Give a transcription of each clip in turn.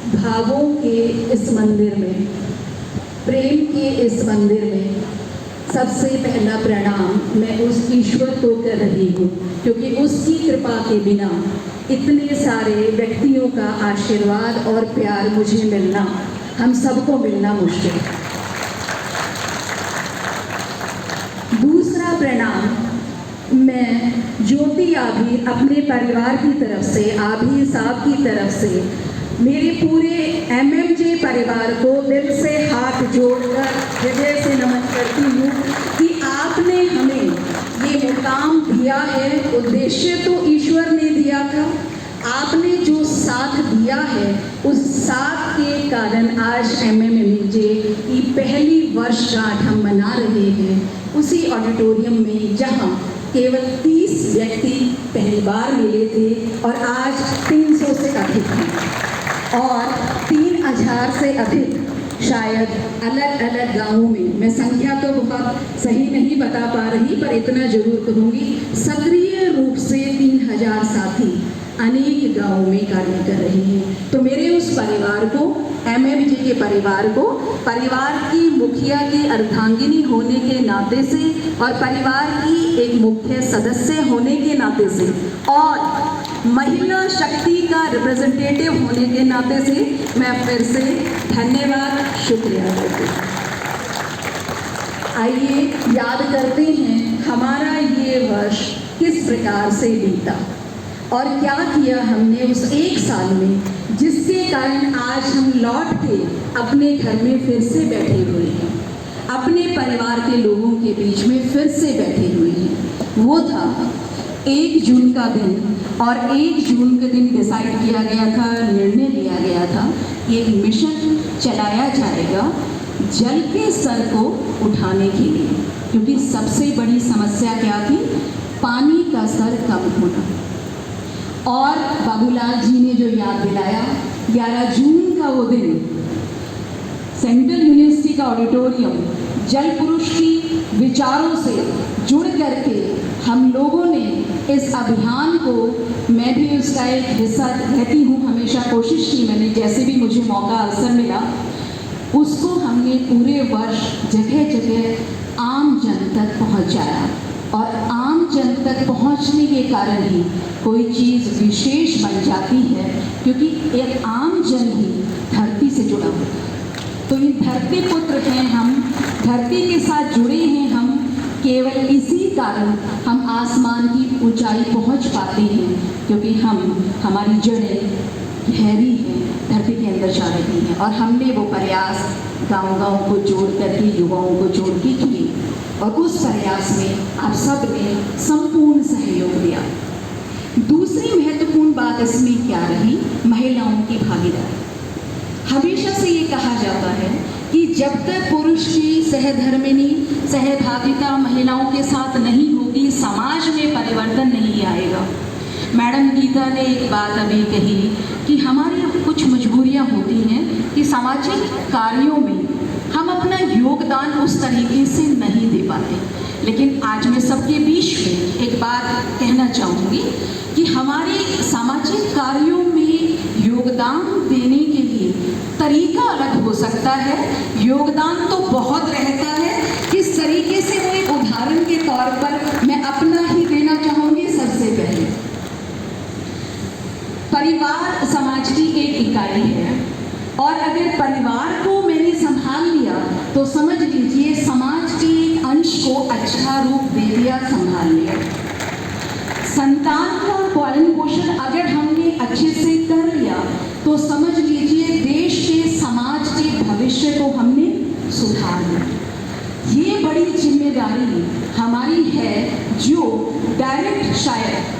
भावों के इस मंदिर में, प्रेम के इस मंदिर में सबसे पहला प्रणाम मैं उस ईश्वर को कर रही हूँ, क्योंकि उसकी कृपा के बिना इतने सारे व्यक्तियों का आशीर्वाद और प्यार मुझे मिलना, हम सबको मिलना मुश्किल। दूसरा प्रणाम मैं ज्योति आभीर अपने परिवार की तरफ से, आभीर साहब की तरफ से, मेरे पूरे MMJ परिवार को दिल से हाथ जोड़कर हृदय से नमन करती हूँ कि आपने हमें ये मुकाम दिया है। उद्देश्य तो ईश्वर ने दिया था, आपने जो साथ दिया है उस साथ के कारण आज MMJ की पहली वर्षगांठ हम मना रहे हैं, उसी ऑडिटोरियम में जहाँ केवल 30 व्यक्ति पहली बार मिले थे और आज 300 से अधिक हैं और 3000 से अधिक शायद अलग अलग गांवों में, मैं संख्या तो बहुत सही नहीं बता पा रही पर इतना जरूर कहूँगी, सक्रिय रूप से 3000 साथी अनेक गांवों में कार्य कर रहे हैं। तो मेरे उस परिवार को, MMJ के परिवार को, परिवार की मुखिया की अर्धांगिनी होने के नाते से और परिवार की एक मुख्य सदस्य होने के नाते से और महिला शक्ति का रिप्रेजेंटेटिव होने के नाते से मैं फिर से धन्यवाद, शुक्रिया करती हूँ। आइए याद करते हैं हमारा ये वर्ष किस प्रकार से बीता और क्या किया हमने उस एक साल में, जिसके कारण आज हम लौट के अपने घर में फिर से बैठे हुए हैं, अपने परिवार के लोगों के बीच में फिर से बैठे हुए हैं। वो था 1 जून का दिन और 1 जून के दिन डिसाइड किया गया था, निर्णय लिया गया था कि एक मिशन चलाया जाएगा जल के स्तर को उठाने के लिए, क्योंकि सबसे बड़ी समस्या क्या थी, पानी का स्तर कम होना। और बाबूलाल जी ने जो याद दिलाया, 11 जून का वो दिन सेंट्रल यूनिवर्सिटी का ऑडिटोरियम जल पुरुष की विचारों से जुड़ करके हम लोगों ने इस अभियान को, मैं भी उसका एक हिस्सा रहती हूँ, हमेशा कोशिश की मैंने, जैसे भी मुझे मौका अवसर मिला उसको हमने पूरे वर्ष जगह जगह आम जन तक पहुँचाया और आम जन तक पहुँचने के कारण ही कोई चीज़ विशेष बन जाती है, क्योंकि एक आम जन ही धरती से जुड़ा होता है। तो ये धरती पुत्र हैं हम, धरती के साथ जुड़े हैं हम, केवल इसी कारण हम आसमान की ऊंचाई पहुंच पाते हैं, क्योंकि हमारी जड़ें गहरी हैं, धरती के अंदर जा रही हैं। और हमने वो प्रयास गाँव-गाँव को जोड़ करके, युवाओं को जोड़ के किए और उस प्रयास में आप सब ने संपूर्ण सहयोग दिया। दूसरी महत्वपूर्ण बात इसमें क्या रही, महिलाओं की भागीदारी। हमेशा से ये कहा जाता है कि जब तक पुरुष की सहधर्मिणी, सहभागिता महिलाओं के साथ नहीं होगी, समाज में परिवर्तन नहीं आएगा। मैडम गीता ने एक बात अभी कही कि हमारी कुछ मजबूरियां होती हैं कि सामाजिक कार्यों में हम अपना योगदान उस तरीके से नहीं दे पाते। लेकिन आज मैं सबके बीच में एक बात कहना चाहूँगी कि हमारे सामाजिक कार्यों में योगदान देने के लिए तरीका अलग हो सकता है, योगदान तो बहुत रहता है। किस तरीके से, वो एक उदाहरण के तौर पर मैं अपना ही देना चाहूँगी। सबसे पहले परिवार समाज की एक इकाई है और अगर परिवार को मैंने संभाल लिया तो समझ लीजिए समाज के एक अंश को अच्छा रूप दे दिया, संभाल लिया। संतान का पालन पोषण अगर हमने अच्छे से कर लिया तो समझ लीजिए देश के, समाज के भविष्य को हमने सुधार लिया। ये बड़ी जिम्मेदारी हमारी है जो डायरेक्ट शायद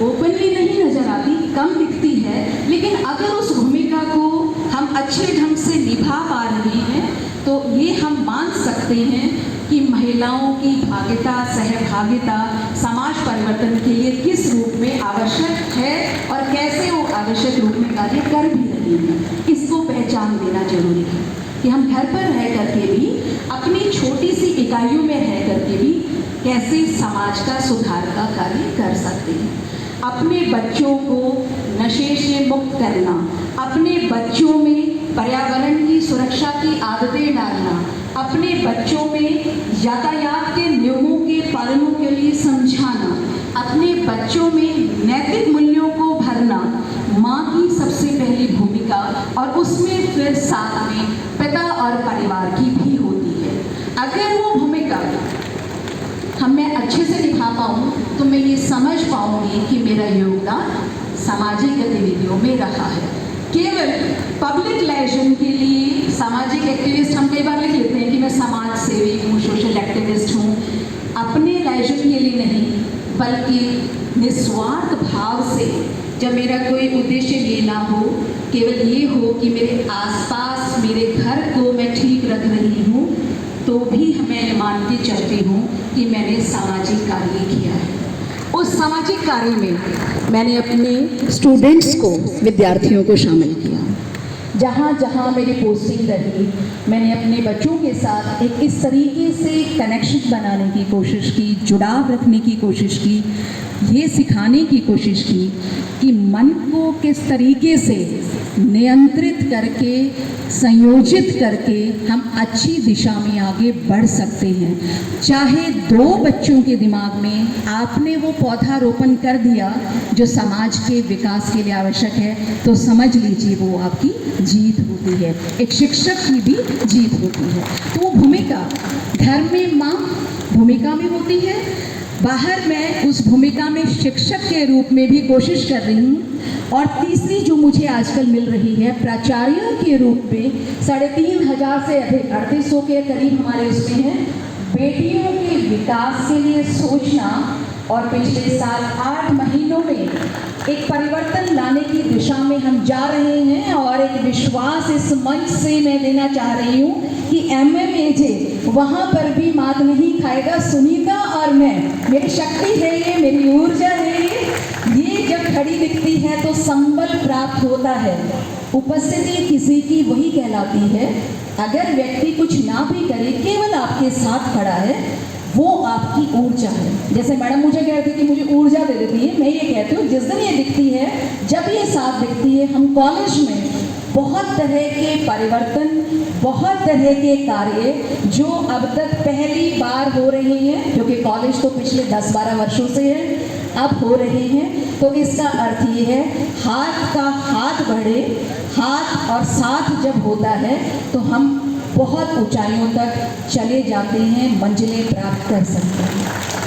ओपनली नहीं नजर आती, कम दिखती है, लेकिन अगर उस भूमिका को हम अच्छे ढंग से निभा पा रहे हैं तो ये हम मान सकते हैं कि महिलाओं की भागिता, सहभागिता समाज परिवर्तन के लिए किस रूप में आवश्यक है और कैसे वो आवश्यक रूप में कार्य कर भी रही है। इसको पहचान देना जरूरी है कि हम घर पर रह करके भी, अपनी छोटी सी इकाइयों में रह करके भी कैसे समाज का सुधार का कार्य कर सकते हैं। अपने बच्चों को नशे से मुक्त करना, अपने बच्चों में पर्यावरण की सुरक्षा की आदतें डालना, अपने बच्चों में यातायात के नियमों के पालनों के लिए समझाना, अपने बच्चों में नैतिक मूल्यों को भरना माँ की सबसे पहली भूमिका, और उसमें फिर साथ में पिता और परिवार की भी होती है। अगर वो भूमिका मैं अच्छे से निभा पाऊँ तो मैं ये समझ पाऊँगी कि मेरा योगदान सामाजिक गतिविधियों में रहा है। केवल पब्लिक लाइजेशन के लिए सामाजिक एक्टिविस्ट हम कई बार लिख लेते हैं कि मैं समाज सेवी हूँ, सोशल एक्टिविस्ट हूँ, अपने लाइजेशन के लिए नहीं, बल्कि निस्वार्थ भाव से जब मेरा कोई उद्देश्य ये ना हो, केवल ये हो कि मेरे आसपास मेरे घर को मैं ठीक रख रही हूँ, तो भी मैं मान के चलती हूँ कि मैंने सामाजिक कार्य किया है। उस सामाजिक कार्य में मैंने अपने स्टूडेंट्स को, विद्यार्थियों को शामिल किया। जहाँ जहाँ मेरी पोस्टिंग रही, मैंने अपने बच्चों के साथ एक इस तरीके से कनेक्शन बनाने की कोशिश की, जुड़ाव रखने की कोशिश की, ये सिखाने की कोशिश की कि मन को किस तरीके से नियंत्रित करके, संयोजित करके हम अच्छी दिशा में आगे बढ़ सकते हैं। चाहे 2 बच्चों के दिमाग में आपने वो पौधारोपण कर दिया जो समाज के विकास के लिए आवश्यक है, तो समझ लीजिए वो आपकी जीत होती है, एक शिक्षक की भी जीत होती है। तो वो भूमिका घर में माँ भूमिका में होती है, बाहर मैं उस भूमिका में शिक्षक के रूप में भी कोशिश कर रही हूँ, और तीसरी जो मुझे आजकल मिल रही है प्राचार्य के रूप में 3500 से अधिक 3800 के करीब हमारे उसमें हैं, बेटियों के विकास के लिए सोचना, और पिछले 7-8 महीनों में एक परिवर्तन लाने की दिशा में हम जा रहे हैं। और एक विश्वास इस मंच से मैं देना चाह रही हूँ कि MMAJ वहाँ पर भी मात नहीं खाएगा। सुनीता और मैं, मेरी शक्ति है ये, मेरी ऊर्जा है ये जब खड़ी दिखती है तो संबल प्राप्त होता है। उपस्थिति किसी की वही कहलाती है। अगर व्यक्ति कुछ ना भी करे, केवल आपके साथ खड़ा है, वो आपकी ऊर्जा है। जैसे मैडम मुझे कहती कि मुझे ऊर्जा दे देती है, मैं ये कहती हूँ जिस दिन ये दिखती है, जब ये साथ दिखती है, हम कॉलेज में बहुत तरह के परिवर्तन, बहुत तरह के कार्य जो अब तक पहली बार हो रहे हैं, क्योंकि कॉलेज तो पिछले 10-12 वर्षों से है, अब हो रहे हैं। तो इसका अर्थ ये है, हाथ का हाथ बढ़े, हाथ और साथ जब होता है तो हम बहुत ऊंचाइयों तक चले जाते हैं, मंजिलें प्राप्त कर सकते हैं।